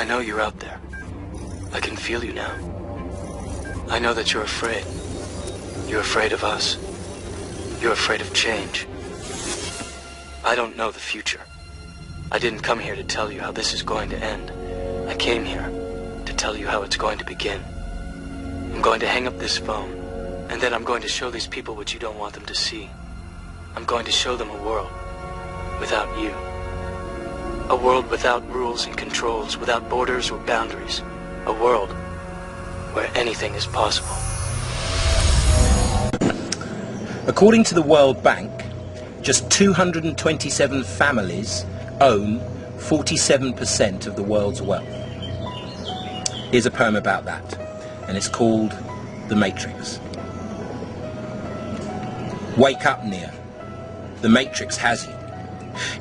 I know you're out there. I can feel you now. I know that you're afraid. You're afraid of us. You're afraid of change. I don't know the future. I didn't come here to tell you how this is going to end. I came here to tell you how it's going to begin. I'm going to hang up this phone, and then I'm going to show these people what you don't want them to see. I'm going to show them a world without you. A world without rules and controls, without borders or boundaries. A world where anything is possible. According to the World Bank, just 227 families own 47% of the world's wealth. Here's a poem about that, and it's called The Matrix. Wake up, Neo. The Matrix has you.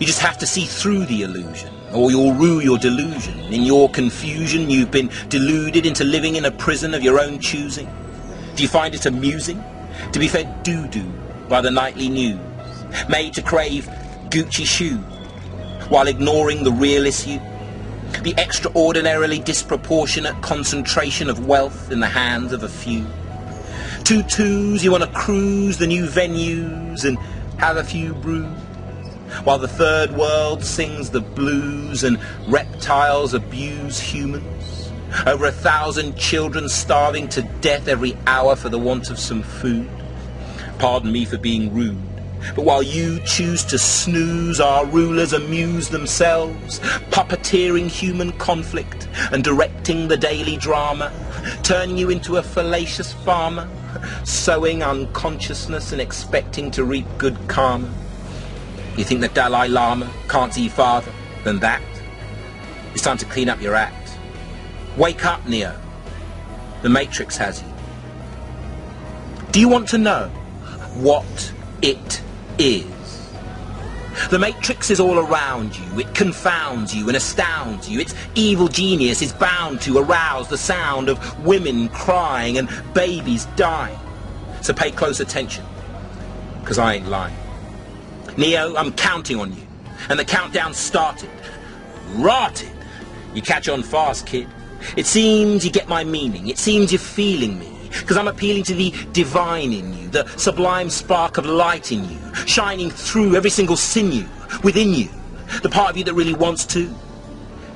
You just have to see through the illusion, or you'll rue your delusion. In your confusion, you've been deluded into living in a prison of your own choosing. Do you find it amusing to be fed doo-doo by the nightly news, made to crave Gucci shoes, while ignoring the real issue? The extraordinarily disproportionate concentration of wealth in the hands of a few. Tutus, you want to cruise the new venues and have a few brews, while the third world sings the blues and reptiles abuse humans. Over 1,000 children starving to death every hour for the want of some food. Pardon me for being rude, but while you choose to snooze, our rulers amuse themselves, puppeteering human conflict and directing the daily drama, turning you into a fallacious farmer, sowing unconsciousness and expecting to reap good karma. You think the Dalai Lama can't see farther than that? It's time to clean up your act. Wake up, Neo. The Matrix has you. Do you want to know what it is? The Matrix is all around you. It confounds you and astounds you. Its evil genius is bound to arouse the sound of women crying and babies dying. So pay close attention, because I ain't lying. Neo, I'm counting on you. And the countdown started. Rotted. You catch on fast, kid. It seems you get my meaning. It seems you're feeling me. Because I'm appealing to the divine in you, the sublime spark of light in you, shining through every single sinew within you, the part of you that really wants to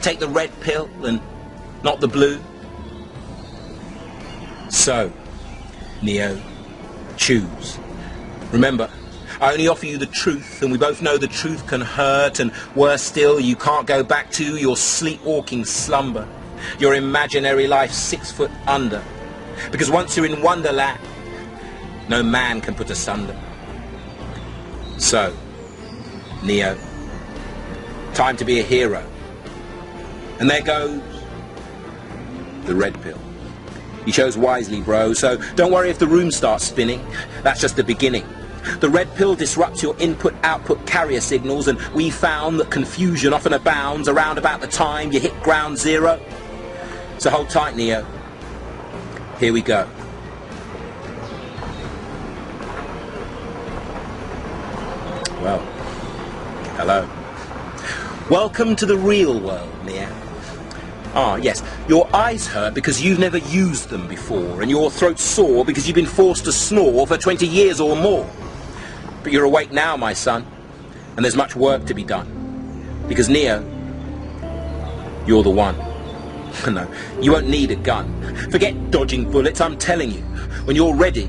take the red pill and not the blue. So, Neo, choose. Remember, I only offer you the truth, and we both know the truth can hurt, and worse still, you can't go back to your sleepwalking slumber, your imaginary life 6 foot under. Because once you're in Wonderland, no man can put asunder. So, Neo, time to be a hero. And there goes the red pill. You chose wisely, bro, so don't worry if the room starts spinning. That's just the beginning. The red pill disrupts your input-output carrier signals, and we found that confusion often abounds around about the time you hit ground zero. So hold tight, Neo. Here we go. Well, hello. Welcome to the real world, Neo. Ah, yes, your eyes hurt because you've never used them before, and your throat's sore because you've been forced to snore for 20 years or more. But you're awake now, my son, and there's much work to be done. Because, Neo, you're the one. No, you won't need a gun. Forget dodging bullets, I'm telling you. When you're ready,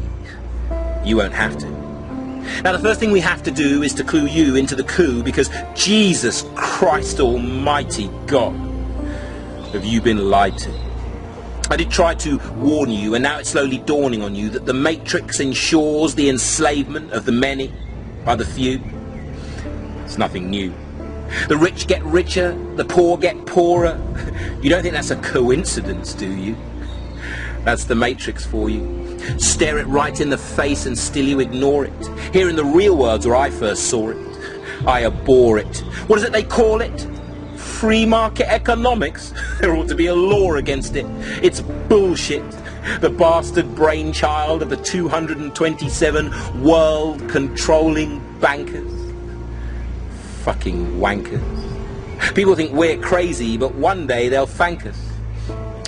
you won't have to. Now, the first thing we have to do is to clue you into the coup, because Jesus Christ Almighty God, have you been lied to? I did try to warn you, and now it's slowly dawning on you that the Matrix ensures the enslavement of the many by the few. It's nothing new. The rich get richer, the poor get poorer. You don't think that's a coincidence, do you? That's the Matrix for you. Stare it right in the face and still you ignore it. Here in the real world where I first saw it, I abhor it. What is it they call it? Free market economics? There ought to be a law against it. It's bullshit. The bastard brainchild of the 227 world-controlling bankers. Fucking wankers. People think we're crazy, but one day they'll thank us.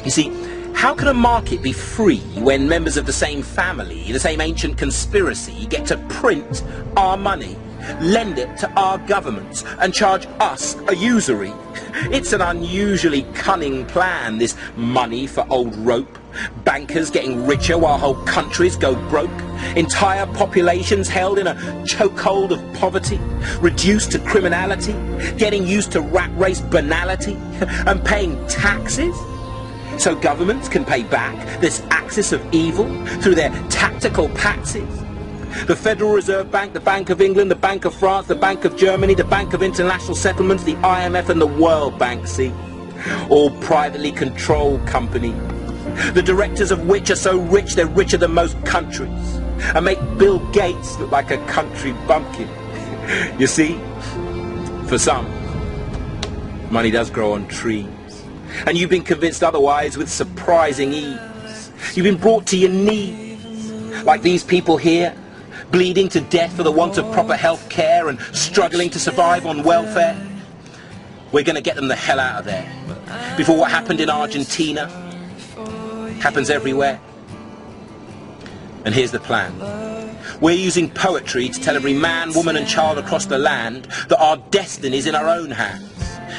You see, how can a market be free when members of the same family, the same ancient conspiracy, get to print our money, lend it to our governments, and charge us a usury? It's an unusually cunning plan, this money for old rope. Bankers getting richer while whole countries go broke. Entire populations held in a chokehold of poverty, reduced to criminality, getting used to rat race banality, and paying taxes so governments can pay back this axis of evil through their tactical patsies. The Federal Reserve Bank, the Bank of England, the Bank of France, the Bank of Germany, the Bank of International Settlements, the IMF and the World Bank, see? All privately controlled companies, the directors of which are so rich they're richer than most countries, and make Bill Gates look like a country bumpkin. You see, for some, money does grow on trees, and you've been convinced otherwise with surprising ease. You've been brought to your knees, like these people here, bleeding to death for the want of proper health care and struggling to survive on welfare. We're going to get them the hell out of there before what happened in Argentina happens everywhere. And here's the plan. We're using poetry to tell every man, woman and child across the land that our destiny is in our own hands,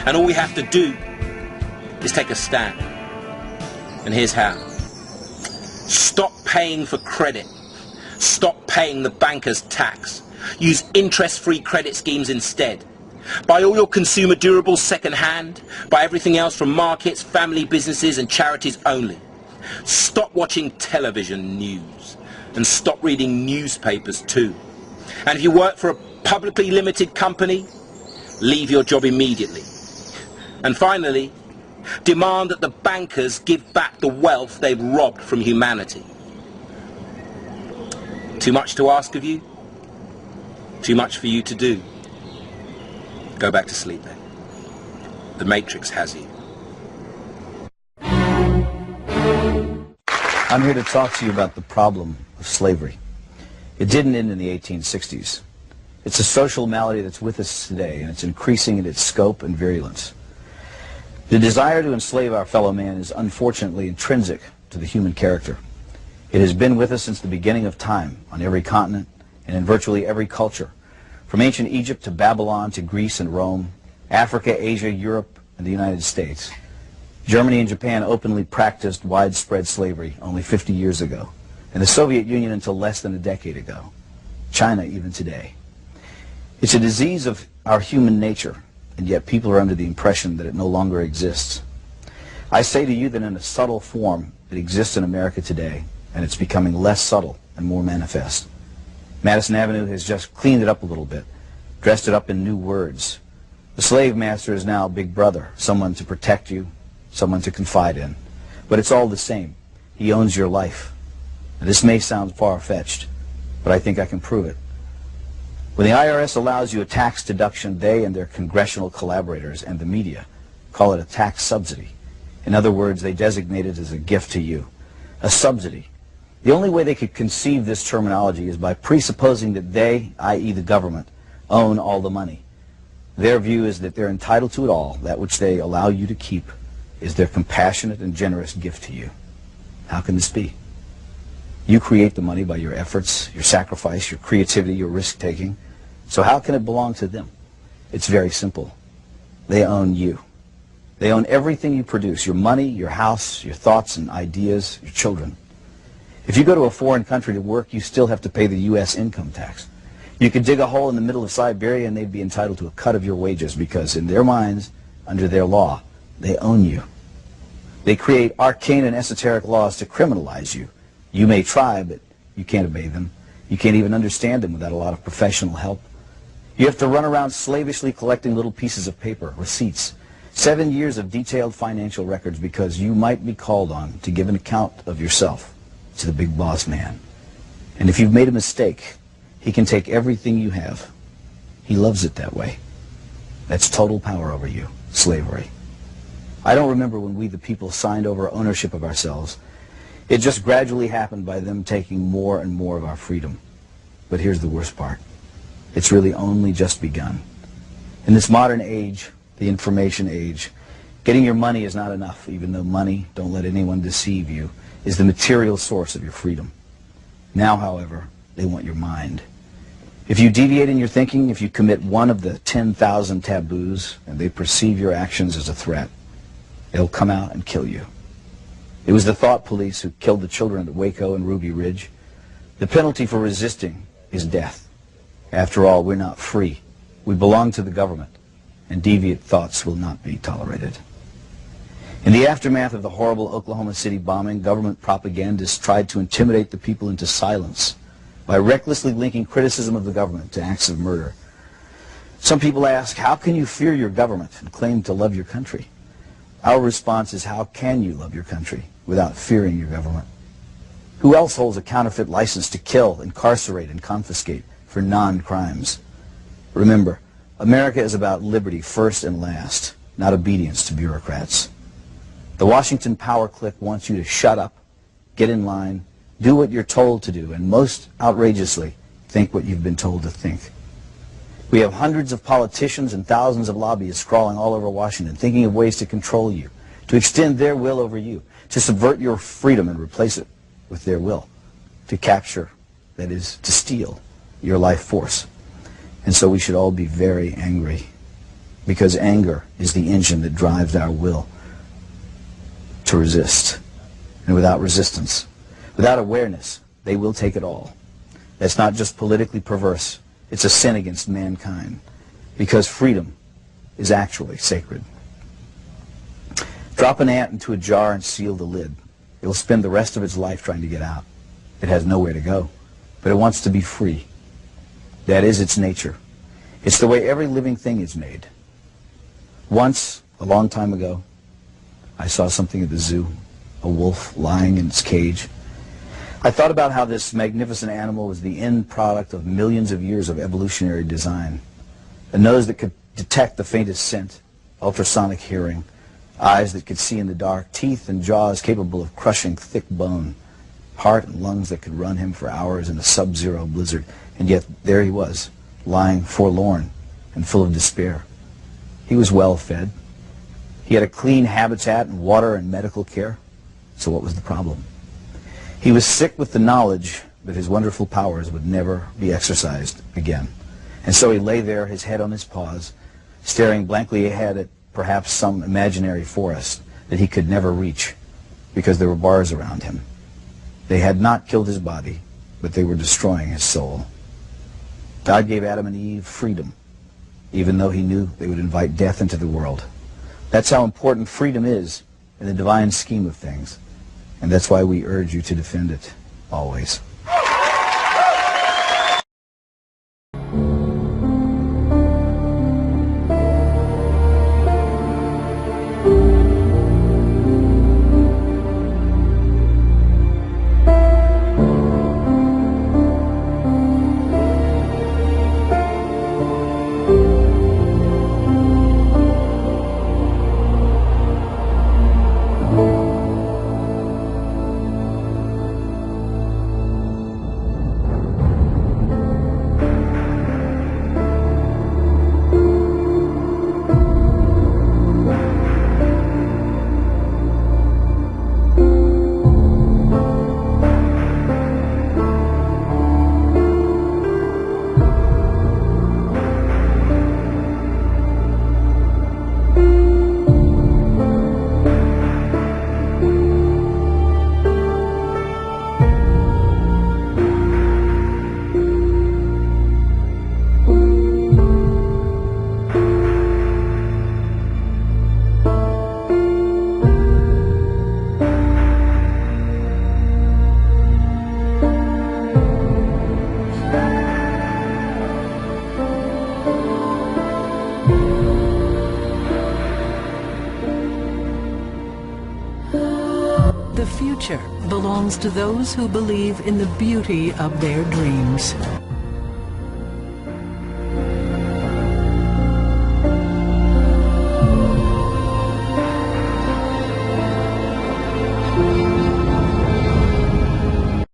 and all we have to do is take a stand. And here's how. Stop paying for credit. Stop paying the banker's tax. Use interest-free credit schemes instead. Buy all your consumer durables second-hand. Buy everything else from markets, family businesses and charities only. Stop watching television news. And stop reading newspapers too. And if you work for a publicly limited company, leave your job immediately. And finally, demand that the bankers give back the wealth they've robbed from humanity. Too much to ask of you? Too much for you to do? Go back to sleep then. The Matrix has you. I'm here to talk to you about the problem of slavery. It didn't end in the 1860s. It's a social malady that's with us today, and it's increasing in its scope and virulence. The desire to enslave our fellow man is unfortunately intrinsic to the human character. It has been with us since the beginning of time, on every continent and in virtually every culture, from ancient Egypt to Babylon to Greece and Rome, Africa, Asia, Europe, and the United States. Germany and Japan openly practiced widespread slavery only 50 years ago, and the Soviet Union until less than a decade ago. China even today. It's a disease of our human nature, and yet people are under the impression that it no longer exists. I say to you that in a subtle form it exists in America today, and it's becoming less subtle and more manifest. Madison Avenue has just cleaned it up a little bit, dressed it up in new words. The slave master is now Big Brother, someone to protect you, someone to confide in. But it's all the same. He owns your life. Now, this may sound far-fetched, but I think I can prove it. When the IRS allows you a tax deduction, they and their congressional collaborators and the media call it a tax subsidy. In other words, they designate it as a gift to you, a subsidy. The only way they could conceive this terminology is by presupposing that they, i.e. the government, own all the money. Their view is that they're entitled to it all. That which they allow you to keep is their compassionate and generous gift to you. How can this be? You create the money by your efforts, your sacrifice, your creativity, your risk-taking. So how can it belong to them? It's very simple. They own you. They own everything you produce, your money, your house, your thoughts and ideas, your children. If you go to a foreign country to work, you still have to pay the U.S. income tax. You could dig a hole in the middle of Siberia and they'd be entitled to a cut of your wages because in their minds, under their law, they own you. They create arcane and esoteric laws to criminalize you. You may try, but you can't obey them. You can't even understand them without a lot of professional help. You have to run around slavishly collecting little pieces of paper, receipts, 7 years of detailed financial records because you might be called on to give an account of yourself to the big boss man. And if you've made a mistake, he can take everything you have. He loves it that way. That's total power over you, slavery. I don't remember when we the people signed over ownership of ourselves. It just gradually happened by them taking more and more of our freedom. But here's the worst part. It's really only just begun. In this modern age, the information age. Getting your money is not enough, even though money, don't let anyone deceive you, is the material source of your freedom. Now, however, they want your mind. If you deviate in your thinking, if you commit one of the 10,000 taboos, and they perceive your actions as a threat, they'll come out and kill you. It was the thought police who killed the children at Waco and Ruby Ridge. The penalty for resisting is death. After all, we're not free. We belong to the government, and deviant thoughts will not be tolerated. In the aftermath of the horrible Oklahoma City bombing, government propagandists tried to intimidate the people into silence by recklessly linking criticism of the government to acts of murder. Some people ask, how can you fear your government and claim to love your country? Our response is, how can you love your country without fearing your government? Who else holds a counterfeit license to kill, incarcerate, and confiscate for non-crimes? Remember, America is about liberty first and last, not obedience to bureaucrats. The Washington power clique wants you to shut up, get in line, do what you're told to do, and most outrageously, think what you've been told to think. We have hundreds of politicians and thousands of lobbyists crawling all over Washington, thinking of ways to control you, to extend their will over you, to subvert your freedom and replace it with their will, to capture, that is, to steal your life force. And so we should all be very angry, because anger is the engine that drives our will to resist. And without resistance, without awareness, they will take it all. That's not just politically perverse, it's a sin against mankind, because freedom is actually sacred. Drop an ant into a jar and seal the lid. It will spend the rest of its life trying to get out. It has nowhere to go, but it wants to be free. That is its nature. It's the way every living thing is made. Once, a long time ago, I saw something at the zoo, a wolf lying in its cage. I thought about how this magnificent animal was the end product of millions of years of evolutionary design. A nose that could detect the faintest scent, ultrasonic hearing, eyes that could see in the dark, teeth and jaws capable of crushing thick bone, heart and lungs that could run him for hours in a sub-zero blizzard. And yet there he was, lying forlorn and full of despair. He was well fed. He had a clean habitat and water and medical care. So what was the problem? He was sick with the knowledge that his wonderful powers would never be exercised again. And so he lay there, his head on his paws, staring blankly ahead at perhaps some imaginary forest that he could never reach because there were bars around him. They had not killed his body, but they were destroying his soul. God gave Adam and Eve freedom, even though he knew they would invite death into the world. That's how important freedom is in the divine scheme of things. And that's why we urge you to defend it, always. The future belongs to those who believe in the beauty of their dreams.